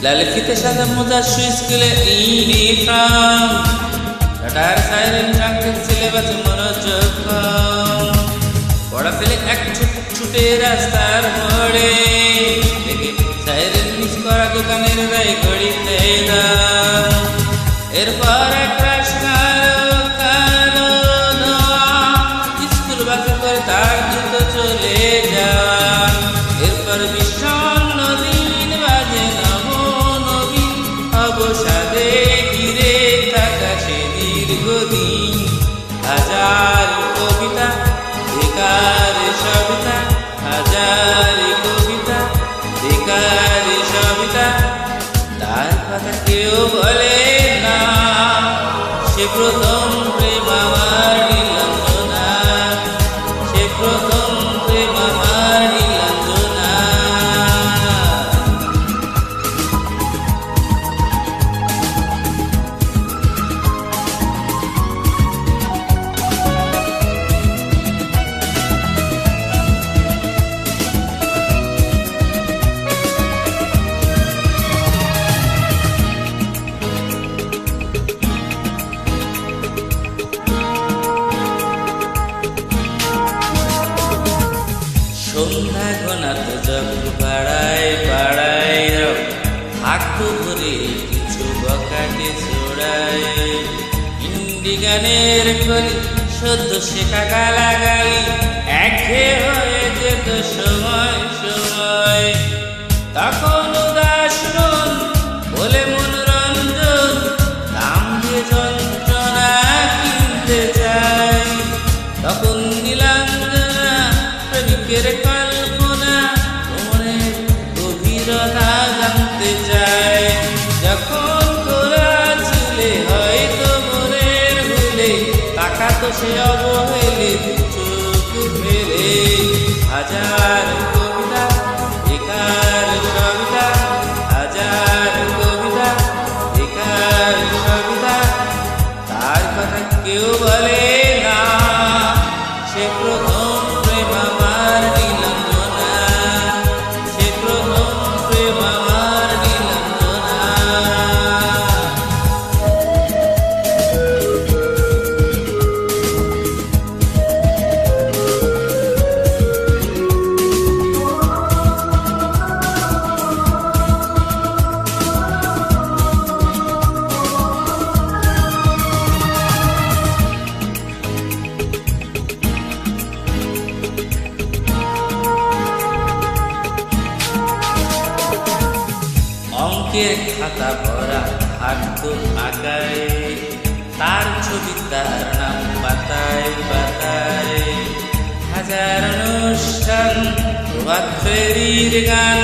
লাল ফিতে সাদা মোজা সুইচ খুলে ইউনিফর্ম টাটার সাইরেন ট্রাঙ্কের সিলেবাস মনোযোগ পড়া ফেলে এক ছুটে রাস্তার মোড়ে দেখে সাইরেন মিস করা দোকানের রায় ঘড়িতে দাও এরপর এক ক্রাশ কালো কালো ধোঁয়া স্কুল বাসে করে তার দ্রুত চলে যাওয়া এরপর বিষণ্ণ দিন বাজে নবীন অবসাদে ঘিরে থাকা সে দীর্ঘদিন হাজার কবিতা বেকার সবিতা হাজার কবিতা বেকার সবিতা তার কথা কেউ বলে না সে প্রথম প্রেম আমার নীলাঞ্জনা সে প্রথম প্রেম আমার নীলাঞ্জনা সন্ধ্যা ঘনাতে যখন পাড়ায় পাড়ায় থাকতো ধরে কিছু বকাটে ছড়ায় হিন্দি গানের কলি সদ্য শেখা গালাগালি একঘেয়ে হয়ে যেত সময় সময় তখন উদাস মন বলে মনোরঞ্জন দাম দিয়ে যন্ত্রণা কিনতে চাই তখন নীলাঞ্জনা প্রেমিকের কল্পনা মনের গভীরতা জানতে চায় যখন গোরা ছিলে হয়তো মনের ভুলে তাকাতো সে অবহেলে চোখ ফেলে হাজার কবিতা বেকার সবিতা হাজার কবিতা বেকার সবিতা তার কথা কেউ বলে না সে প্রথম প্রেম আমার নীলাঞ্জনা সে প্রথম প্রেম আমার নীলাঞ্জনা অঙ্কের খাতা ভরা থাকতো আঁকায় তার ছবি তার নাম পাতায় পাতায় হাজার অনুষ্ঠান প্রভাত ফেরির গান